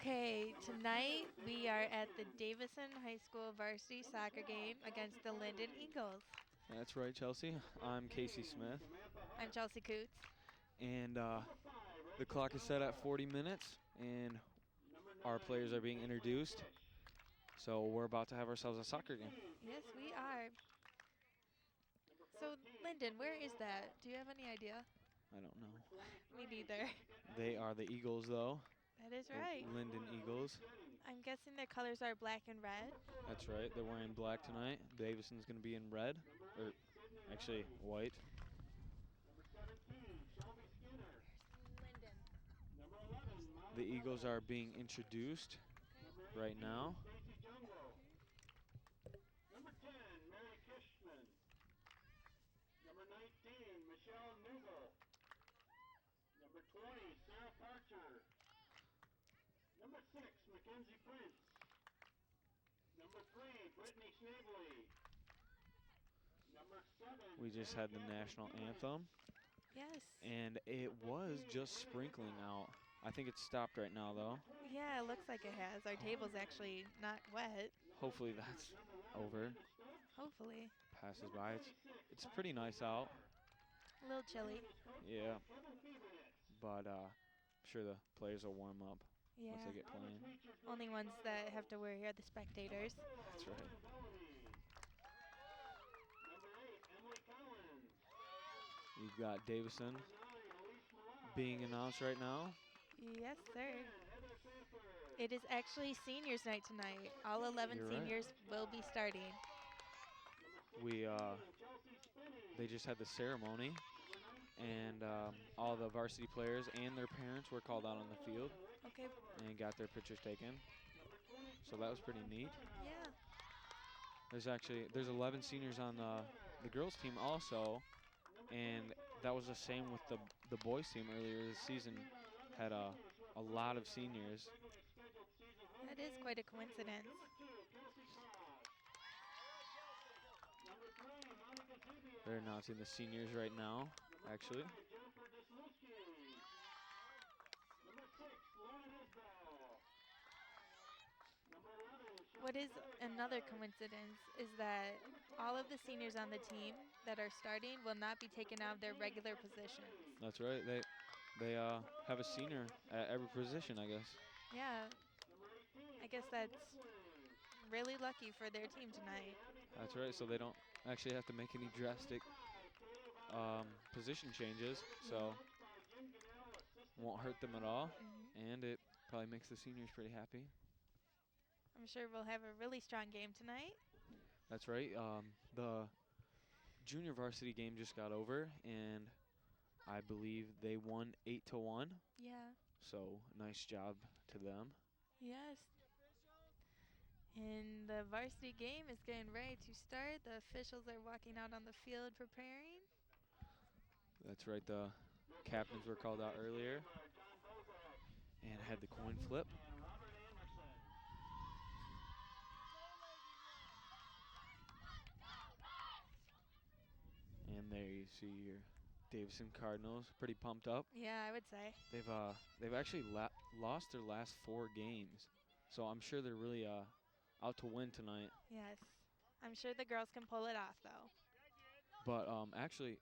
Okay, tonight we are at the Davison High School varsity soccer game against the Linden Eagles. That's right, Chelsea. I'm Casey Smith, I'm Chelsea Coots. and the clock is set at 40 minutes, and our players are being introduced. So we're about to have ourselves a soccer game. Yes, we are. So, Linden, where is that? Do you have any idea? I don't know. Me neither. They are the Eagles, though. That is The right. Linden Eagles. I'm guessing their colors are black and red. That's right. They're wearing black tonight. Davison's going to be in red, or actually white. Linden. The Eagles are being introduced right now. Number 10, Mary Kishman. Number 19, Michelle Newell. Number 20, Sarah Parcher. Number 6, Mackenzie Prince. Number 3, Brittany Snavely. Number 7. We just had the national anthem, Yes. and it was just sprinkling out. I think it's stopped right now, though. Yeah, it looks like it has. Our table's actually not wet. Hopefully that's over. Hopefully. Passes by. It's pretty nice out. A little chilly. Yeah. But I'm sure the players will warm up once they Yeah. get playing. Only ones that have to worry are the spectators. That's right. Number 8, Emily Collins. We've got Davison being announced right now. Yes, sir. It is actually seniors night tonight. All 11 You're right. seniors will be starting. They just had the ceremony, and all the varsity players and their parents were called out on the field Okay. and got their pictures taken. So that was pretty neat. Yeah. There's 11 seniors on the girls team also, and that was the same with the boys team earlier this season. Had a lot of seniors. That is quite a coincidence. They're announcing the seniors right now, actually. What is another coincidence is that all of the seniors on the team that are starting will not be taken out of their regular positions. That's right. They have a senior at every position, I guess. Yeah. I guess that's really lucky for their team tonight. That's right. So they don't actually have to make any drastic position changes. So won't hurt them at all, and it probably makes the seniors pretty happy. I'm sure we'll have a really strong game tonight. That's right. The junior varsity game just got over, and I believe they won 8-1. Yeah. So nice job to them. Yes. And the varsity game is getting ready to start. The officials are walking out on the field preparing. That's right. The captains were called out earlier and had the coin flip. And there you see your Davison Cardinals, pretty pumped up. Yeah, I would say. They've actually lost their last 4 games, so I'm sure they're really out to win tonight. Yes. I'm sure the girls can pull it off, though. But actually,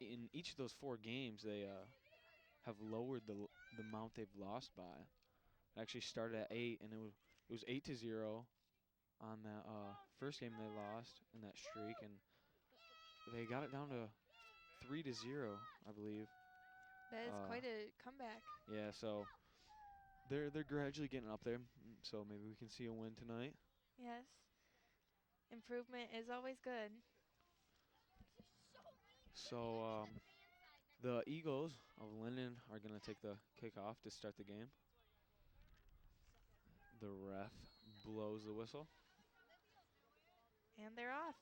in each of those 4 games, they have lowered the amount they've lost by. It actually started at 8, and it was 8-0 on that first game they lost in that streak, and they got it down to 3-0, I believe. That is quite a comeback. Yeah, so they're gradually getting up there. So maybe we can see a win tonight. Yes. Improvement is always good. So the Eagles of Linden are going to take the kickoff to start the game. The ref blows the whistle. And they're off.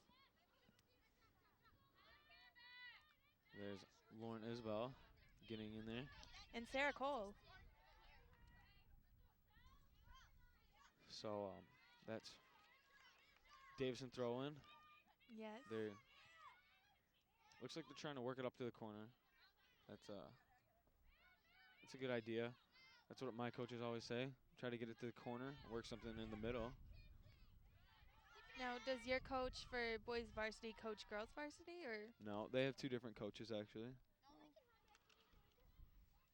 There's Lauren Isbell getting in there. And Sarah Cole. So that's Davison throw in. Yes. Looks like they're trying to work it up to the corner. That's a good idea. That's what my coaches always say. Try to get it to the corner, work something in the middle. Now, does your coach for boys varsity coach girls varsity, or? No, they have two different coaches actually.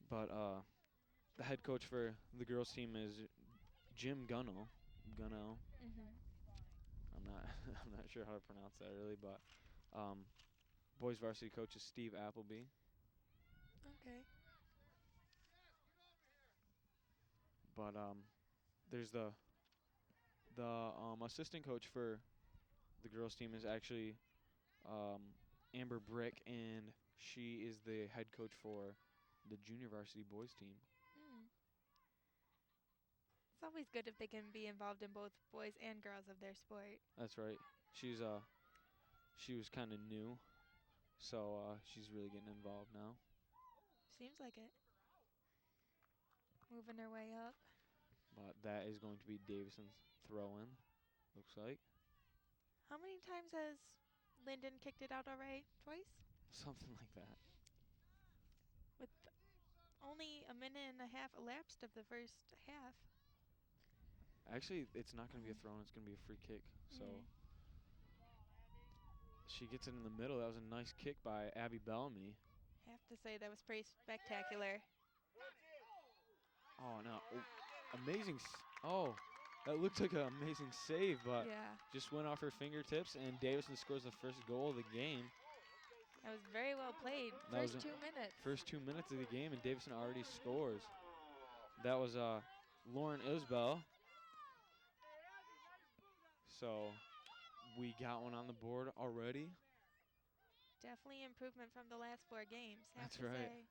But the head coach for the girls team is Jim Gunnell. Gunnell. Mm-hmm. I'm not I'm not sure how to pronounce that really, but boys varsity coach is Steve Appleby. Okay. But there's the assistant coach for the girls team is actually Amber Brick, and she is the head coach for the junior varsity boys team. Mm. It's always good if they can be involved in both boys and girls of their sport. That's right. She was kind of new, so she's really getting involved now. Seems like it. Moving her way up. But that is going to be Davison's throw-in, looks like. How many times has Linden kicked it out already? Twice? Something like that. With only a minute and a half elapsed of the first half. Actually, it's not going to be a throw-in. It's going to be a free kick. So she gets it in the middle. That was a nice kick by Abby Bellamy. Have to say that was pretty spectacular. Oh, no. Oh, amazing. Oh, that looked like an amazing save, but Yeah, just went off her fingertips, and Davison scores the first goal of the game. that was very well played. That was First 2 minutes. First 2 minutes of the game, and Davison already scores. That was Lauren Isbell. So we got one on the board already. Definitely improvement from the last 4 games. Have That's to right. say.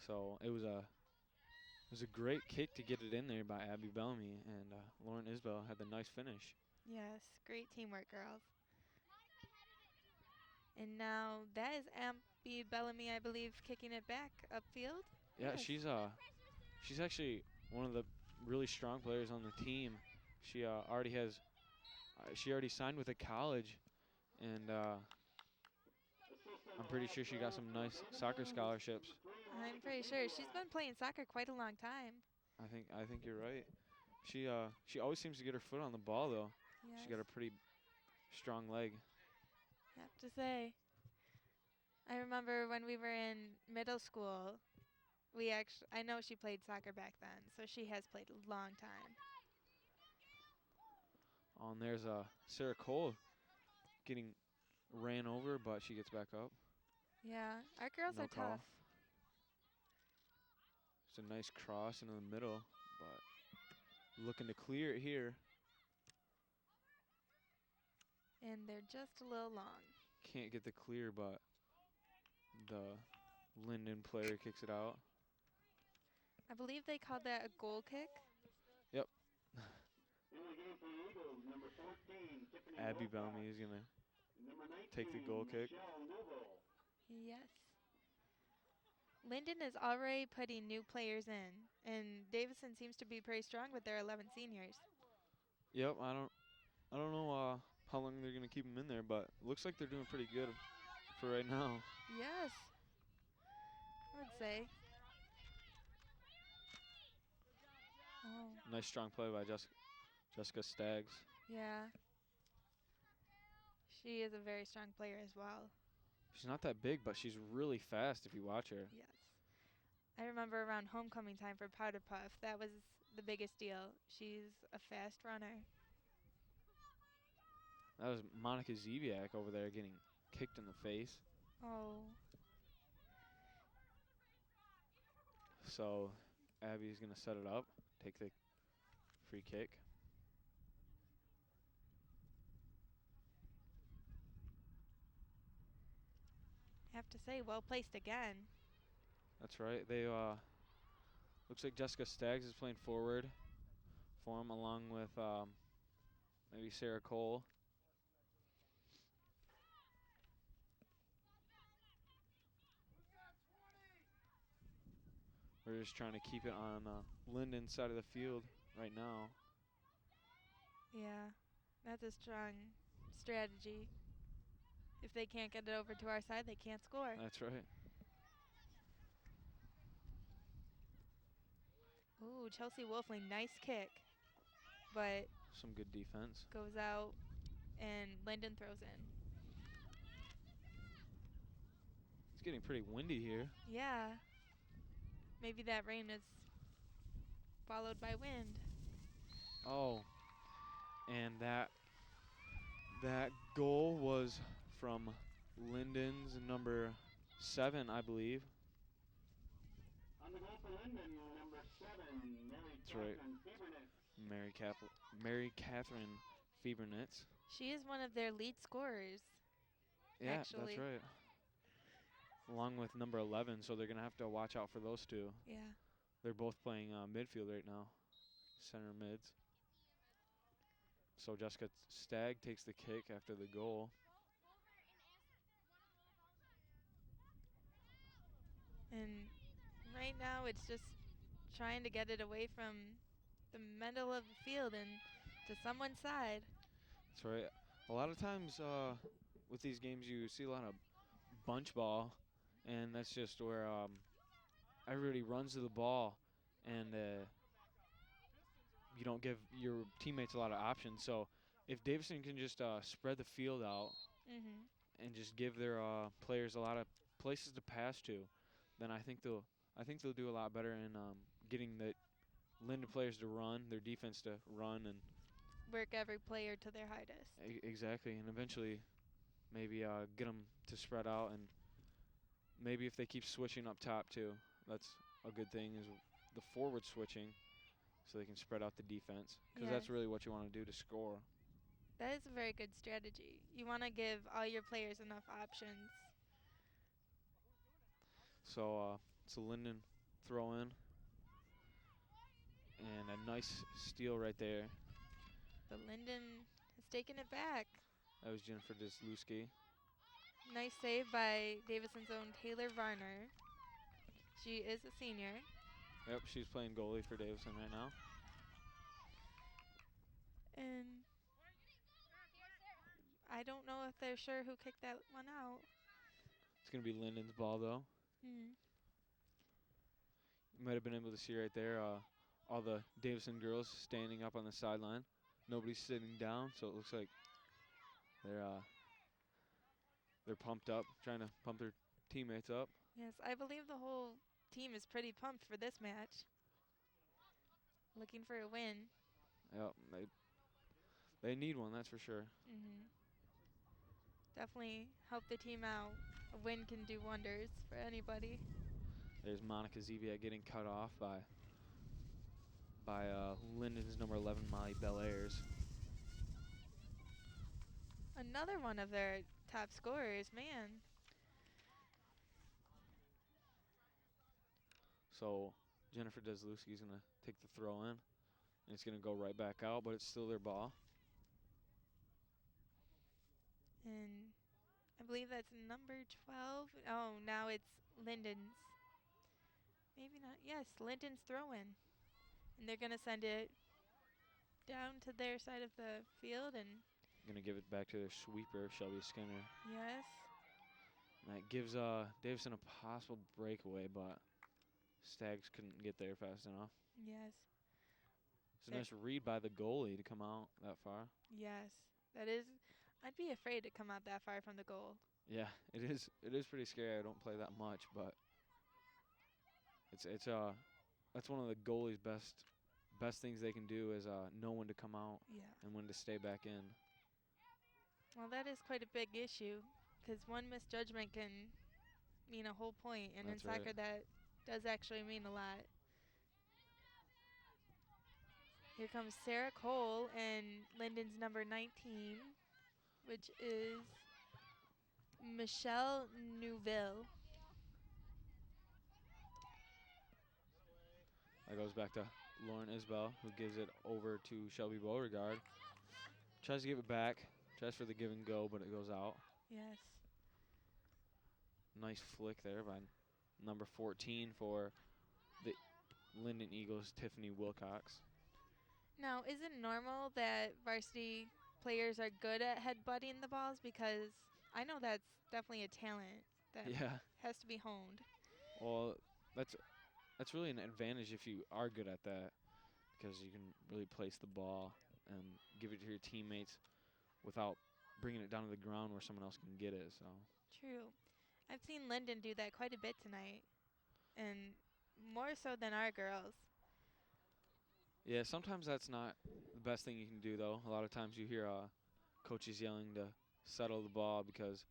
So it was a great kick to get it in there by Abby Bellamy, and Lauren Isbell had the nice finish. Yes, great teamwork, girls. And now that is Abby Bellamy, I believe, kicking it back upfield. Yeah, Yes. she's actually one of the really strong players on the team. She she already signed with a college, and I'm pretty sure she got some nice soccer scholarships. I'm pretty sure she's been playing soccer quite a long time. I think you're right. She always seems to get her foot on the ball though. Yes. She got a pretty strong leg. Have to say. I remember when we were in middle school, I know she played soccer back then, so she has played a long time. Oh, and there's Sarah Cole getting ran over, but she gets back up. Yeah, our girls No are call. tough. It's a nice cross into the middle, but looking to clear it here. And they're just a little long. Can't get the clear, but the Linden player kicks it out. I believe they called that a goal kick. Yep. In the game for the Eagles, number 14, Tiffany Abby Wilcox. Bellamy is going to Number 19, take the goal kick. Michelle Newell. Yes. Linden is already putting new players in, and Davison seems to be pretty strong with their 11 seniors. Yep, I don't know how long they're going to keep them in there, but looks like they're doing pretty good for right now. Yes, I would say. Oh, Nice strong play by Jessica Staggs. yeah. She is a very strong player as well. She's not that big, but she's really fast if you watch her. Yes. I remember around homecoming time for Powder Puff, that was the biggest deal. She's a fast runner. That was Monica Zeviak over there getting kicked in the face. Oh, So Abby's going to set it up, take the free kick. have to say, well placed again. That's right. They looks like Jessica Staggs is playing forward for him, along with maybe Sarah Cole. We're just trying to keep it on Linden's side of the field right now. Yeah, that's a strong strategy. If they can't get it over to our side, they can't score. That's right. Ooh, Chelsea Wolfling, nice kick. But Some good defense. goes out and Linden throws in. It's getting pretty windy here. Yeah. Maybe that rain is followed by wind. Oh, and that goal was from Linden's number 7, I believe. On the goal for Linden, number 7, Mary That's right. Catherine Fiebernick. Mary Catherine Fiebernitz. She is one of their lead scorers. Yeah, Actually. that's right. Along with number 11, so they're going to have to watch out for those two. Yeah. They're both playing midfield right now, center mids. So Jessica Stagg takes the kick after the goal. And right now it's just trying to get it away from the middle of the field and to someone's side. That's right. A lot of times with these games you see a lot of bunch ball, and that's just where everybody runs to the ball and you don't give your teammates a lot of options. So if Davison can just spread the field out and just give their players a lot of places to pass to, then I think they'll do a lot better in getting the Linden players to run, their defense to run, and Work every player to their hardest. exactly, and eventually maybe get them to spread out, and maybe if they keep switching up top too, that's a good thing, is the forward switching, so they can spread out the defense, because that's Yes. really what you want to do to score. That is a very good strategy. You want to give all your players enough options. So it's a Linden throw in, and a nice steal right there. But Linden has taken it back. That was Jennifer Disluski. Nice save by Davison's own Taylor Varner. She is a senior. Yep, she's playing goalie for Davison right now. And I don't know if they're sure who kicked that one out. It's going to be Linden's ball, though. You might have been able to see right there all the Davison girls standing up on the sideline. Nobody's sitting down, so it looks like they're pumped up, trying to pump their teammates up. Yes, I believe the whole team is pretty pumped for this match. Looking for a win. Yep, they need one, that's for sure. Definitely help the team out. A win can do wonders for anybody. There's Monica Zevia getting cut off by Linden's number 11, Molly Belaires. Another one of their top scorers, man. So Jennifer Desluski's going to take the throw in, and it's going to go right back out, but it's still their ball. And I believe that's number 12. Oh, now it's Linden's. Maybe not. Yes, Linden's throw-in. And they're going to send it down to their side of the field. And Going to give it back to their sweeper, Shelby Skinner. yes. And that gives Davison a possible breakaway, but Stags couldn't get there fast enough. Yes. It's a nice read by the goalie to come out that far. Yes. That is. I'd be afraid to come out that far from the goal. Yeah, it is. It is pretty scary. I don't play that much, but that's one of the goalie's best things they can do is know when to come out Yeah. and when to stay back in. Well, that is quite a big issue because one misjudgment can mean a whole point, and That's in right. soccer that does actually mean a lot. Here comes Sarah Cole and Linden's number 19, which is Michelle Neuville. That goes back to Lauren Isbell, who gives it over to Shelby Beauregard. Tries to give it back. Tries for the give and go, but it goes out. Yes. Nice flick there by number 14 for the Linden Eagles, Tiffany Wilcox. Now, is it normal that varsity players are good at headbutting the balls? Because I know that's definitely a talent that Yeah. has to be honed. Well, that's that's really an advantage if you are good at that, because you can really place the ball and give it to your teammates without bringing it down to the ground where someone else can get it. So True. I've seen Linden do that quite a bit tonight, and more so than our girls. yeah, sometimes that's not the best thing you can do though. A lot of times you hear coaches yelling to settle the ball because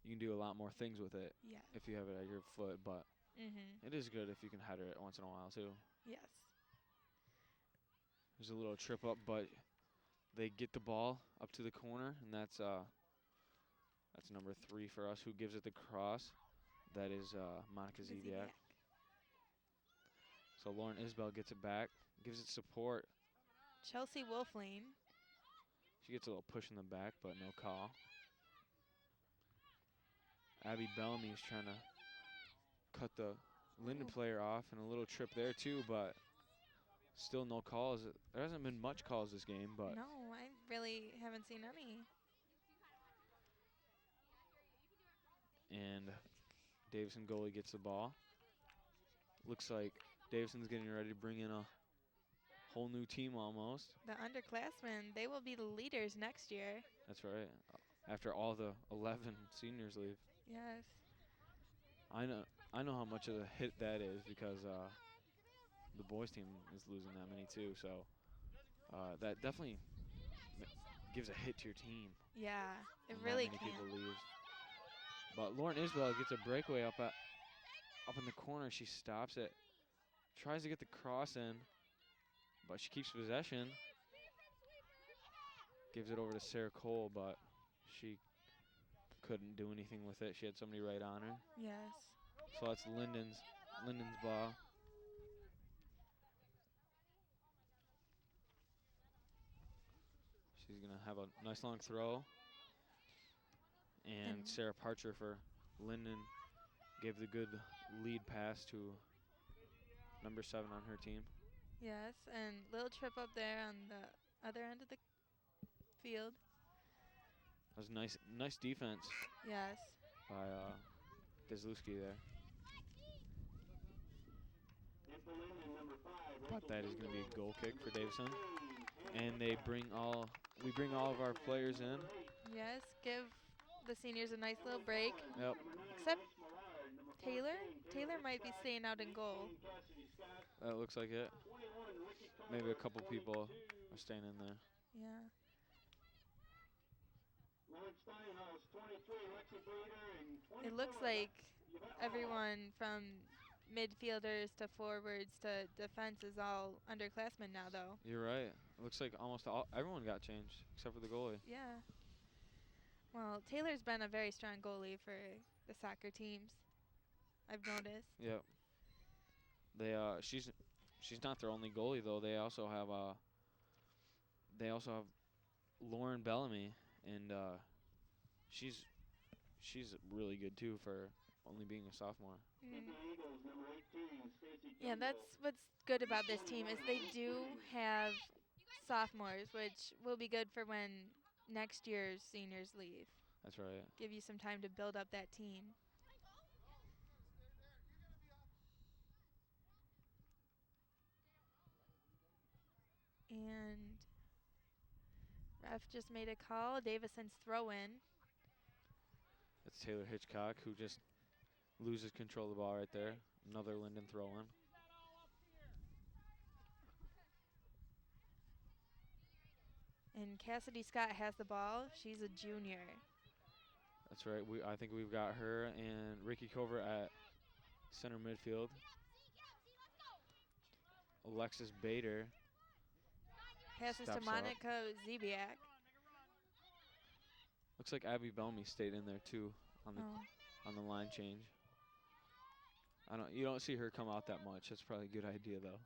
you can do a lot more things with it Yes. if you have it at your foot, but Mhm. it is good if you can header it once in a while too. Yes. There's a little trip up, but they get the ball up to the corner, and that's number 3 for us. Who gives it the cross? That is Monica Ziviak. So Lauren Isbell gets it back, gives it support. Chelsea Wolfling. She gets a little push in the back, but no call. Abby Bellamy is trying to cut the Linden player off, and a little trip there too, but still no calls. There hasn't been much calls this game, but No, I really haven't seen any. and Davison goalie gets the ball. Looks like Davison's getting ready to bring in a whole new team almost. The underclassmen, they will be the leaders next year. That's right. After all the 11 seniors leave. Yes. I know how much of a hit that is because the boys team is losing that many too. So that definitely gives a hit to your team. Yeah, it when really that many can. people leave. But Lauren Isbell gets a breakaway up in the corner. She stops it, tries to get the cross in, but she keeps possession. Gives it over to Sarah Cole, but she couldn't do anything with it. She had somebody right on her. Yes. So that's Linden's ball. She's going to have a nice long throw. And Sarah Parcher for Linden gave the good lead pass to number 7 on her team. Yes, and little trip up there on the other end of the field. That was nice defense Yes. by Kozlowski there. But that is going to be a goal kick for Davison. And we bring all of our players in. Yes, give the seniors a nice little break. Yep. Except Taylor. Taylor might be staying out in goal. That looks like it. Maybe a couple people are staying in there. Yeah. It looks like everyone from midfielders to forwards to defense is all underclassmen now, though. You're right. It looks like almost everyone got changed except for the goalie. Yeah. Well, Taylor's been a very strong goalie for the soccer teams, I've noticed. Yep. She's not their only goalie though. They also have Lauren Bellamy, and she's really good too for only being a sophomore. Yeah, that's what's good about this team is they do have sophomores, which will be good for when next year's seniors leave. That's right. Give you some time to build up that team. And ref just made a call. Davison's throw in. It's Taylor Hitchcock who just loses control of the ball right there. Another Linden throw in. And Cassidy Scott has the ball. She's a junior. That's right. I think we've got her and Ricky Cover at center midfield. Alexis Bader Passes to steps up. Monica Zibiak. Looks like Abby Bellamy stayed in there too on the line change. You don't see her come out that much. That's probably a good idea though.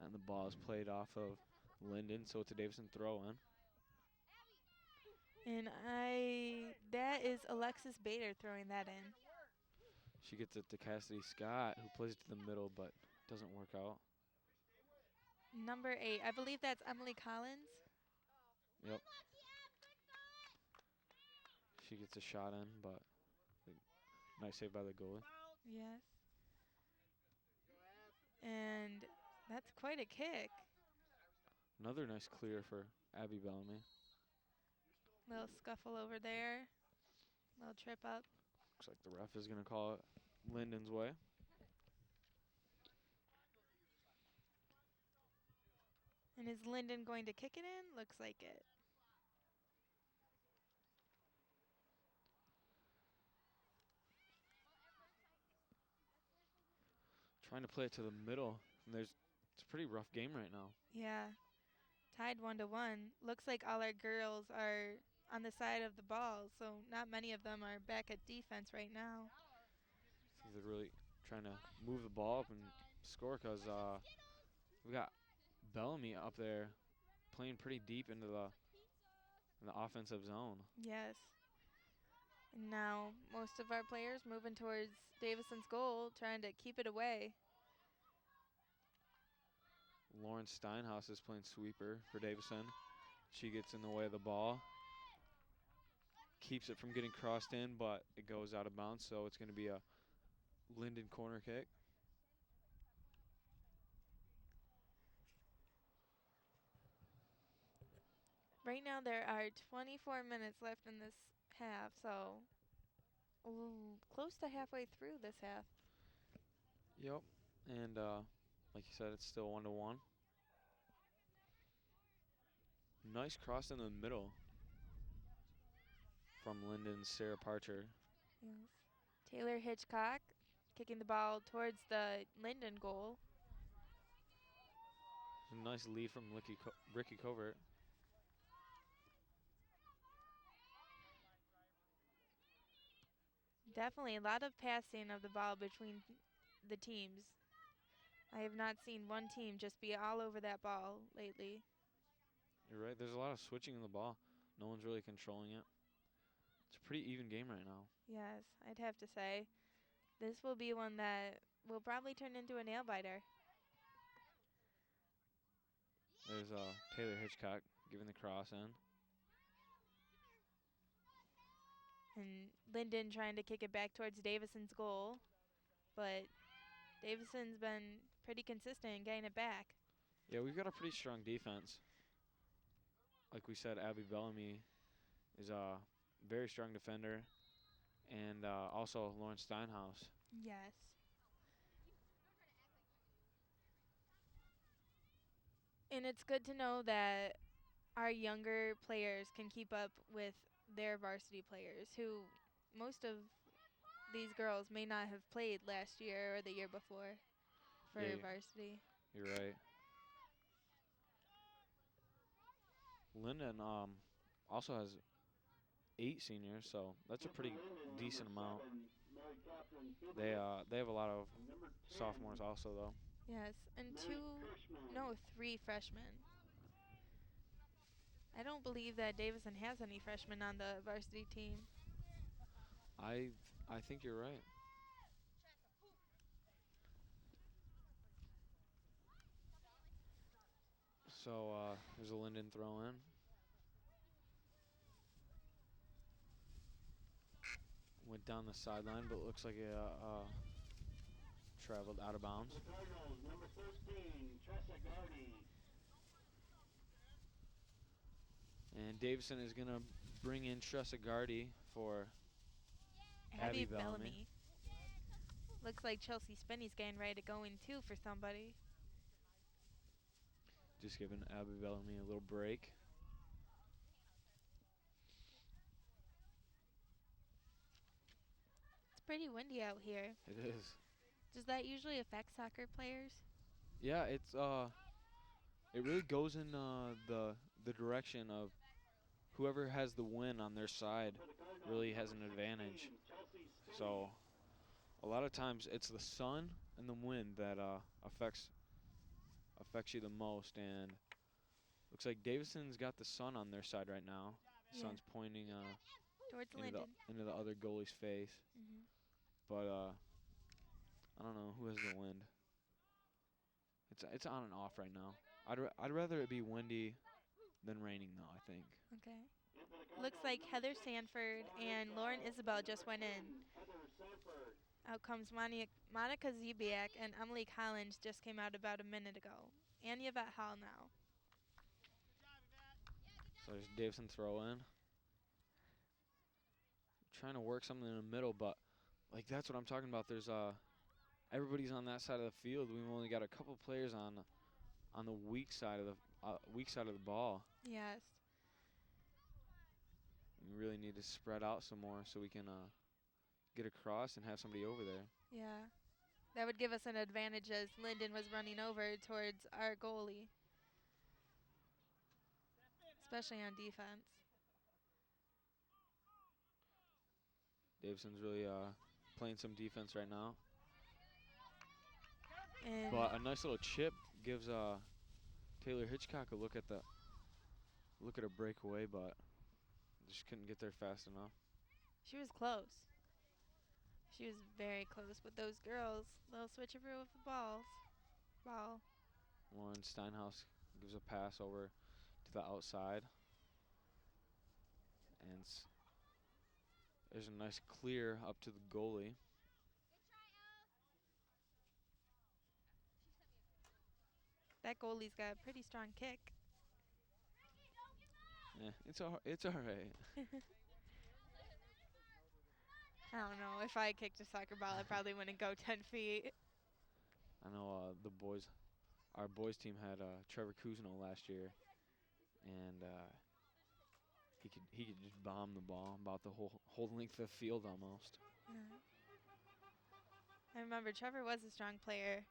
And the ball is played off of Linden, so it's a Davison throw in. And that is Alexis Bader throwing that in. She gets it to Cassidy Scott, who plays it to the middle, but doesn't work out. Number 8, I believe that's Emily Collins. Yep. She gets a shot in, but nice save by the goalie. Yes. And that's quite a kick. Another nice clear for Abby Bellamy. Little scuffle over there. Little trip up. Looks like the ref is going to call it Linden's way. And is Linden going to kick it in? Looks like it. Trying to play it to the middle. And it's a pretty rough game right now. Yeah. Tied 1-1. Looks like all our girls are on the side of the ball, so not many of them are back at defense right now. I think they're really trying to move the ball up and score because we got Bellamy up there playing pretty deep into the offensive zone. Yes. And now most of our players moving towards Davison's goal, trying to keep it away. Lauren Steinhaus is playing sweeper for Davison. She gets in the way of the ball. Keeps it from getting crossed in, but it goes out of bounds, so it's going to be a Linden corner kick. Right now there are 24 minutes left in this half, so close to halfway through this half. Yep. And like you said, it's still 1-1. Nice cross in the middle from Linden's Sarah Parcher. Yes. Taylor Hitchcock kicking the ball towards the Linden goal. A nice lead from Ricky Covert. Definitely a lot of passing of the ball between the teams. I have not seen one team just be all over that ball lately. You're right. There's a lot of switching in the ball. No one's really controlling it. It's a pretty even game right now. Yes, I'd have to say. This will be one that will probably turn into a nail biter. There's Taylor Hitchcock giving the cross in. And Linden trying to kick it back towards Davison's goal. But Davison's been pretty consistent in getting it back. Yeah, we've got a pretty strong defense. Like we said, Abby Bellamy is a very strong defender. And also Lauren Steinhaus. Yes. And it's good to know that our younger players can keep up with their varsity players, who most of these girls may not have played last year or the year before for varsity. You're right. Linden also has 8 seniors, so that's a pretty decent amount. They have a lot of sophomores also, though. Yes, and 3 freshmen. I don't believe that Davison has any freshmen on the varsity team. I think you're right. So there's a Linden throw in. Went down the sideline, but it looks like it traveled out of bounds. Number 13, Tressa Gardy. And Davison is going to bring in Tressa Gardy for Abby Bellamy. Looks like Chelsea Spinney's getting ready to go in too for somebody. Just giving Abby Bellamy a little break. It's pretty windy out here. It is. Does that usually affect soccer players? Yeah, it really goes in the direction of whoever has the win on their side really has an advantage. So a lot of times it's the sun and the wind that affects you the most, and looks like Davison's got the sun on their side right now. Yeah. Sun's pointing Towards Linden. into the other goalie's face. Mm-hmm. But I don't know who has the wind. It's on and off right now. I'd rather it be windy than raining though, I think. Okay. Looks like Heather Sanford and Lauren Isabel just went in. Out comes Monica Zebiak, and Emily Collins just came out about a minute ago. And Yvette Hall now. So there's Davison throw in. Trying to work something in the middle, but like that's what I'm talking about. There's everybody's on that side of the field. We've only got a couple players on the weak side of the ball. Yes. We really need to spread out some more so we can get across and have somebody over there. Yeah. That would give us an advantage as Linden was running over towards our goalie. Especially on defense. Davison's really playing some defense right now. And But a nice little chip gives Taylor Hitchcock a look at a breakaway, but just couldn't get there fast enough. she was close. She was very close. But those girls, they'll switch over with the ball. Lauren Steinhaus gives a pass over to the outside. And there's a nice clear up to the goalie. That goalie's got a pretty strong kick. Yeah, it's all right. I don't know. If I kicked a soccer ball, I probably wouldn't go 10 feet. I know our boys team had Trevor Kuzno last year, and he could just bomb the ball about the whole length of the field almost. Yeah. I remember Trevor was a strong player.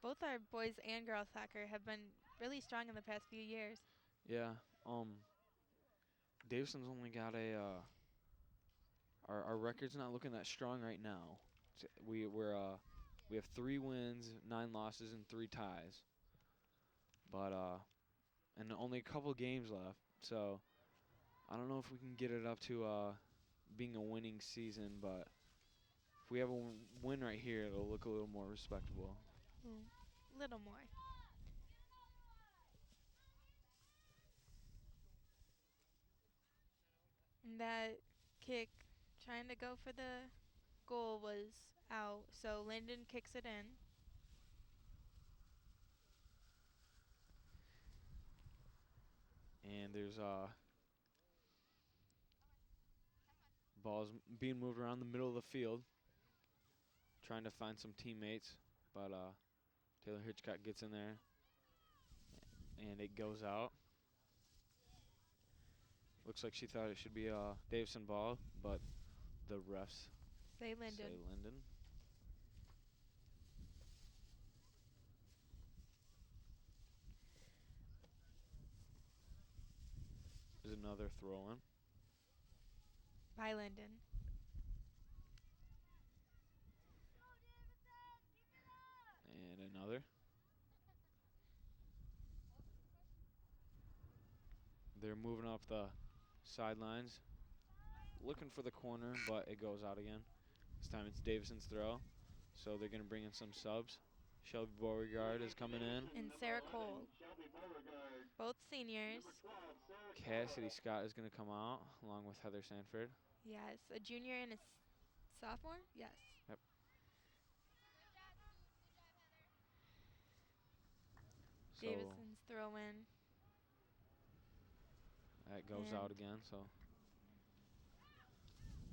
Both our boys and girls soccer have been really strong in the past few years. Yeah. Davison's only got our record's not looking that strong right now. We have 3 wins, 9 losses, and 3 ties. But and only a couple games left, so I don't know if we can get it up to being a winning season. But if we have a win right here, it'll look a little more respectable. Little more. And that kick, trying to go for the goal, was out. So Linden kicks it in. And there's balls being moved around the middle of the field, trying to find some teammates. But Taylor Hitchcock gets in there, and it goes out. Looks like she thought it should be a Davison ball, but the refs Say Linden. say Linden. There's another throw in. By Linden. And another. They're moving up the sidelines, looking for the corner, but it goes out again. This time it's Davison's throw, so they're going to bring in some subs. Shelby Beauregard is coming in. And Sarah Cole. Both seniors. Cassidy Scott is going to come out, along with Heather Sanford. Yes. A junior and a sophomore? Yes. Yep. So Davison's throw in. that goes And out again, so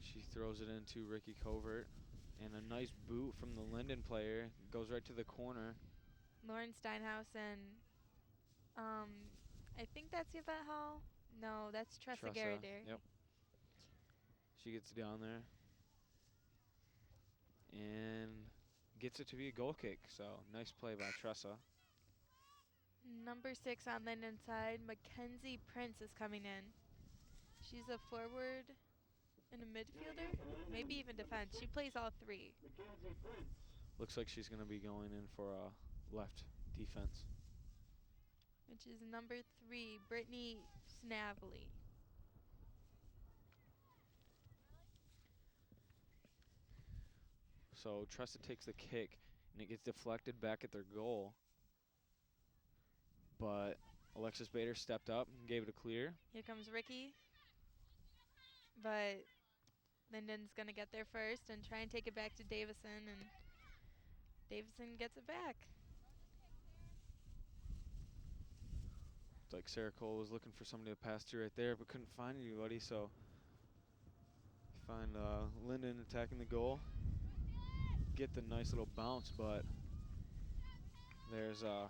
she throws it into Ricky Covert. And a nice boot from the Linden player. Goes right to the corner. Lauren Steinhaus and I think that's Yvette Hall. No, that's Tressa Garrider. Yep. She gets down there and gets it to be a goal kick. So nice play by Tressa. Number 6 on Linden's side, Mackenzie Prince is coming in. She's a forward and a midfielder, maybe even defense. She plays all 3. Looks like she's going to be going in for left defense. Which is number 3, Brittany Snavely. So Tressa takes the kick, and it gets deflected back at their goal. But Alexis Bader stepped up and gave it a clear. Here comes Ricky. But Linden's going to get there first and try and take it back to Davison, and Davison gets it back. It's like Sarah Cole was looking for somebody to pass to right there, but couldn't find anybody, so you find Linden attacking the goal. Get the nice little bounce, but there's our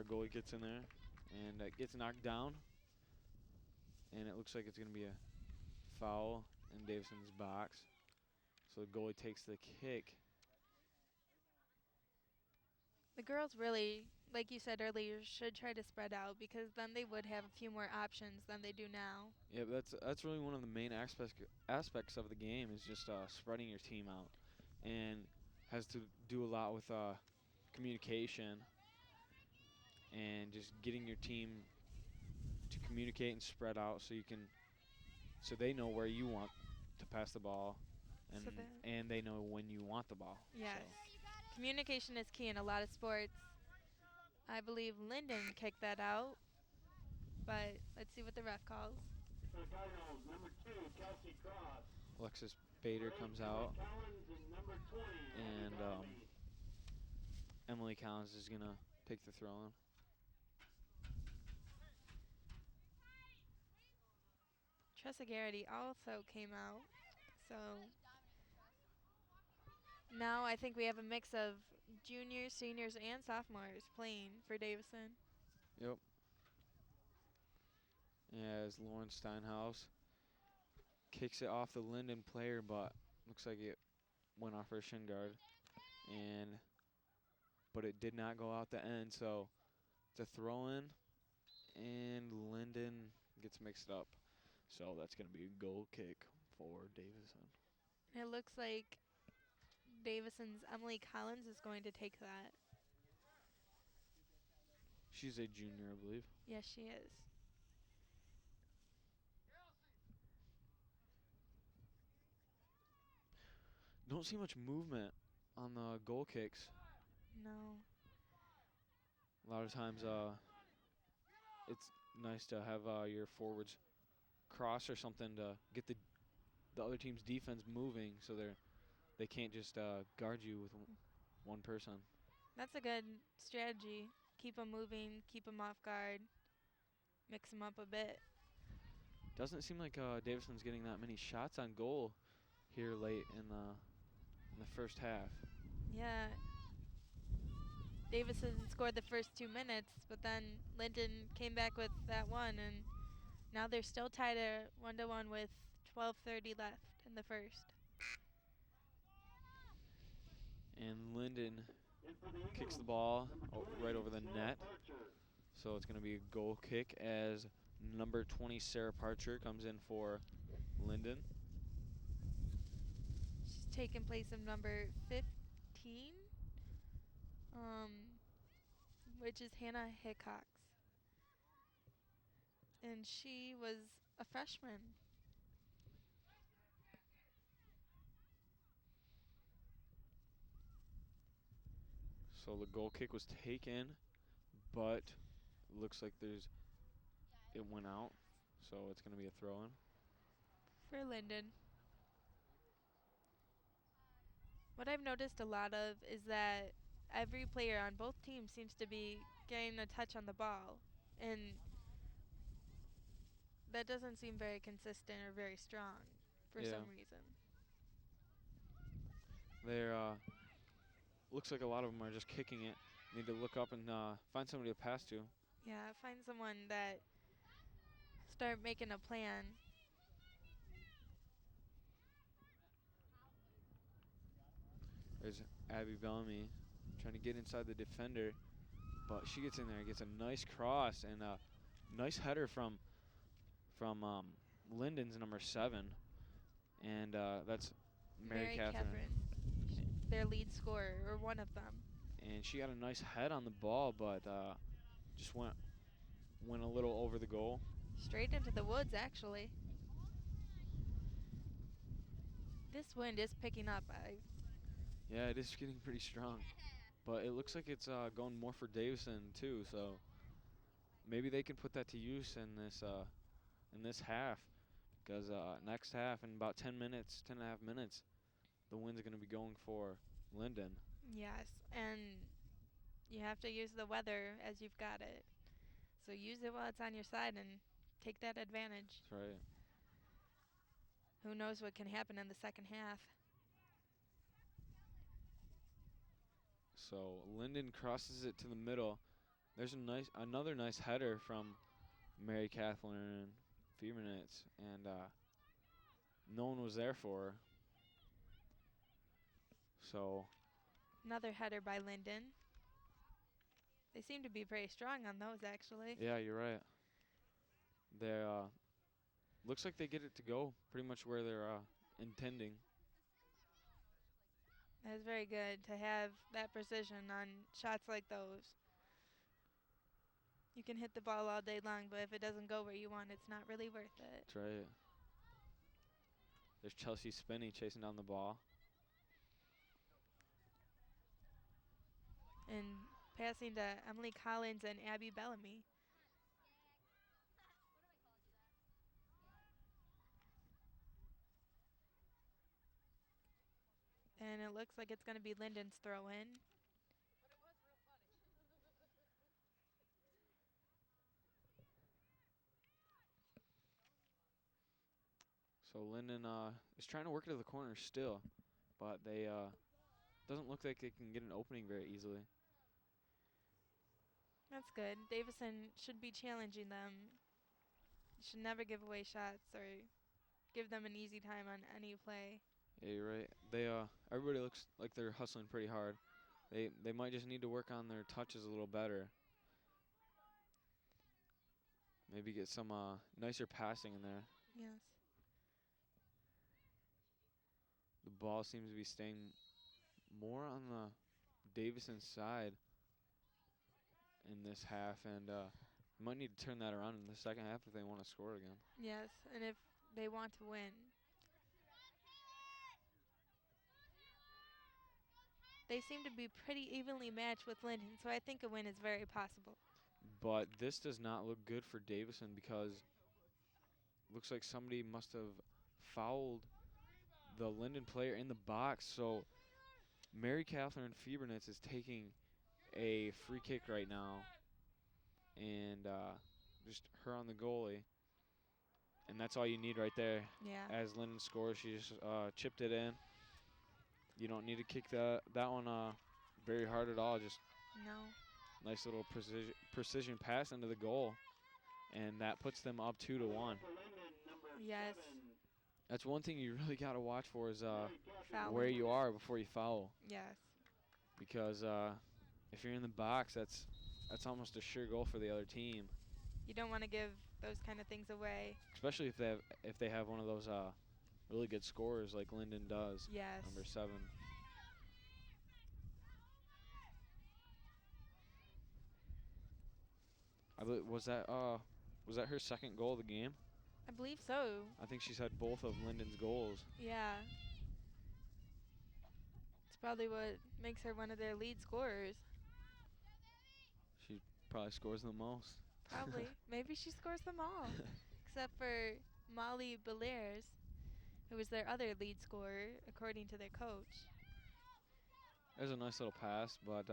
goalie gets in there and gets knocked down, and it looks like it's going to be a foul in Davison's box. So the goalie takes the kick. The girls really, like you said earlier, should try to spread out because then they would have a few more options than they do now. Yeah, that's really one of the main aspects of the game is just spreading your team out, and has to do a lot with communication and just getting your team to communicate and spread out so they know where you want to pass the ball, and they know when you want the ball. Yes. So. Communication is key in a lot of sports. I believe Linden kicked that out, but let's see what the ref calls. For the Cardinals, number 2, Kelsey Cross. Alexis Bader comes out, Collins and number 20, and Emily Collins is going to take the throw in. Tressa Garrity also came out, so now I think we have a mix of juniors, seniors, and sophomores playing for Davison. Yep. As Lauren Steinhaus kicks it off the Linden player, but looks like it went off her shin guard, but it did not go out the end, so it's a throw in, and Linden gets mixed up. So that's going to be a goal kick for Davison. It looks like Davison's Emily Collins is going to take that. She's a junior, I believe. Yes, she is. Don't see much movement on the goal kicks. No. A lot of times it's nice to have your forwards cross or something to get the other team's defense moving so they can't just guard you with one person. That's a good strategy. Keep them moving, keep them off guard, mix them up a bit. Doesn't seem like Davison's getting that many shots on goal here late in the first half. Yeah. Davison scored the first 2 minutes, but then Linden came back with that one, and now they're still tied at 1-1 with 12:30 left in the first. And Linden kicks the ball right over the net. So it's going to be a goal kick as number 20 Sarah Parcher comes in for Linden. She's taken place of number 15, which is Hannah Hickox. And she was a freshman. So the goal kick was taken, but looks like it went out. So it's going to be a throw-in. For Linden. What I've noticed a lot of is that every player on both teams seems to be getting a touch on the ball, and that doesn't seem very consistent or very strong for some reason. There looks like a lot of them are just kicking it. Need to look up and find somebody to pass to. Yeah, find someone that start making a plan. There's Abby Bellamy trying to get inside the defender, but she gets in there and gets a nice cross and a nice header from Linden's number 7, and that's Mary Catherine. Their lead scorer, or one of them. And she got a nice head on the ball, but just went a little over the goal. Straight into the woods, actually. This wind is picking up. Yeah, it is getting pretty strong. But it looks like it's going more for Davison, too, so maybe they can put that to use in this half. because next half in about 10 minutes, 10 and a half minutes, the wind's going to be going for Linden. Yes, and you have to use the weather as you've got it. So use it while it's on your side and take that advantage. That's right. Who knows what can happen in the second half. So Linden crosses it to the middle. There's another nice header from Mary Kathleen Fiebermitz, and no one was there for her. So Another header by Linden. They seem to be pretty strong on those, actually. yeah, you're right. They looks like they get it to go pretty much where they're intending. That's very good to have that precision on shots like those. You can hit the ball all day long, but if it doesn't go where you want, it's not really worth it. That's right. There's Chelsea Spinney chasing down the ball. And passing to Emily Collins and Abby Bellamy. And it looks like it's going to be Linden's throw in. So Linden is trying to work it to the corner still, but they doesn't look like they can get an opening very easily. That's good. Davison should be challenging them. You should never give away shots or give them an easy time on any play. Yeah, you're right. They everybody looks like they're hustling pretty hard. They might just need to work on their touches a little better. Maybe get some nicer passing in there. Yes. The ball seems to be staying more on the Davison side in this half, and might need to turn that around in the second half if they want to score again. Yes, and if they want to win. They seem to be pretty evenly matched with Linden, so I think a win is very possible. But this does not look good for Davison because looks like somebody must have fouled the Linden player in the box. So Mary Catherine Fiebernitz is taking a free kick right now, and just her on the goalie. And that's all you need right there. Yeah. As Linden scores, she just chipped it in. You don't need to kick that one very hard at all. Just No. nice little precision pass into the goal, and that puts them up 2-1. Yes. That's one thing you really got to watch for is Foul. where you are before you foul, Yes. because if you're in the box, that's almost a sure goal for the other team. You don't want to give those kind of things away. Especially if they have one of those really good scorers like Linden does. Yes. Number 7. I believe was that her second goal of the game? I believe so. I think she's had both of Linden's goals. Yeah. It's probably what makes her one of their lead scorers. She probably scores the most. Probably. Maybe she scores them all. Except for Molly Belaires, who was their other lead scorer, according to their coach. There's a nice little pass, but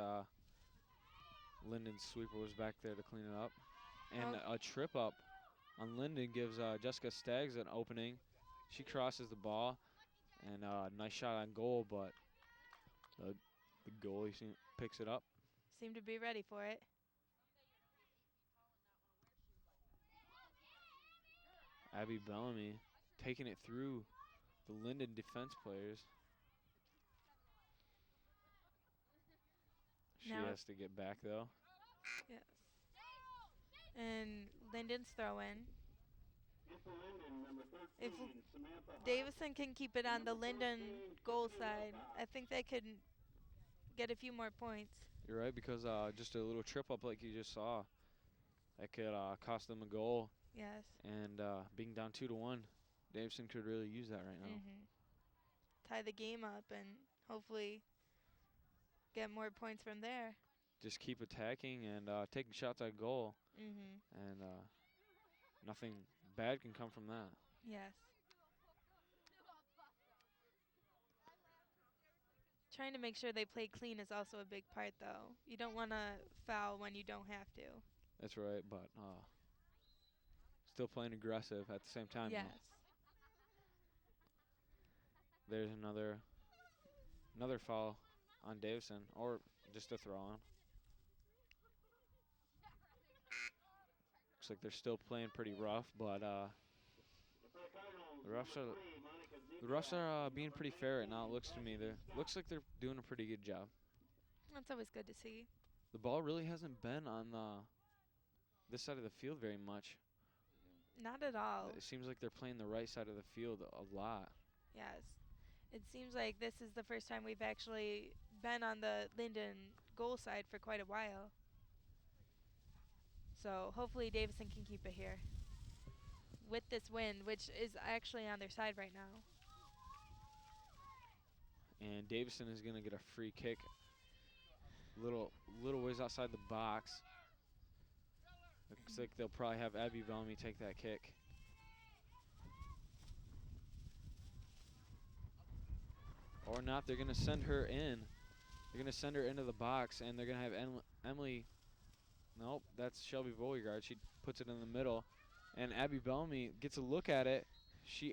Linden's sweeper was back there to clean it up. And a trip up on Linden gives Jessica Staggs an opening. She crosses the ball, and nice shot on goal, but the goalie picks it up. Seem to be ready for it. Abby Bellamy taking it through the Linden defense players. She Now has to get back, though. Yes. And Linden's throw in. If Davison can keep it on the Linden goal side, I think they could get a few more points. You're right, because just a little trip up like you just saw, that could cost them a goal. Yes. And being down 2-1, Davison could really use that right now. Tie the game up and hopefully get more points from there. Just keep attacking and taking shots at goal, Mm-hmm. and nothing bad can come from that. Yes. Trying to make sure they play clean is also a big part, though. You don't want to foul when you don't have to. That's right, but still playing aggressive at the same time. Yes. There's another foul on Davison, or just a throw on. Looks like they're still playing pretty rough, but the refs are being pretty fair right now. It looks to me looks like they're doing a pretty good job. That's always good to see. The ball really hasn't been on this side of the field very much. Not at all. It seems like they're playing the right side of the field a lot. Yes. It seems like this is the first time we've actually been on the Linden goal side for quite a while. So hopefully Davison can keep it here with this wind, which is actually on their side right now. And Davison is going to get a free kick little ways outside the box. Looks like they'll probably have Abby Bellamy take that kick. Or not, they're going to send her in. They're going to send her into the box, and they're going to have Emily. Nope, that's Shelby Beauregard. She puts it in the middle. And Abby Bellamy gets a look at it. She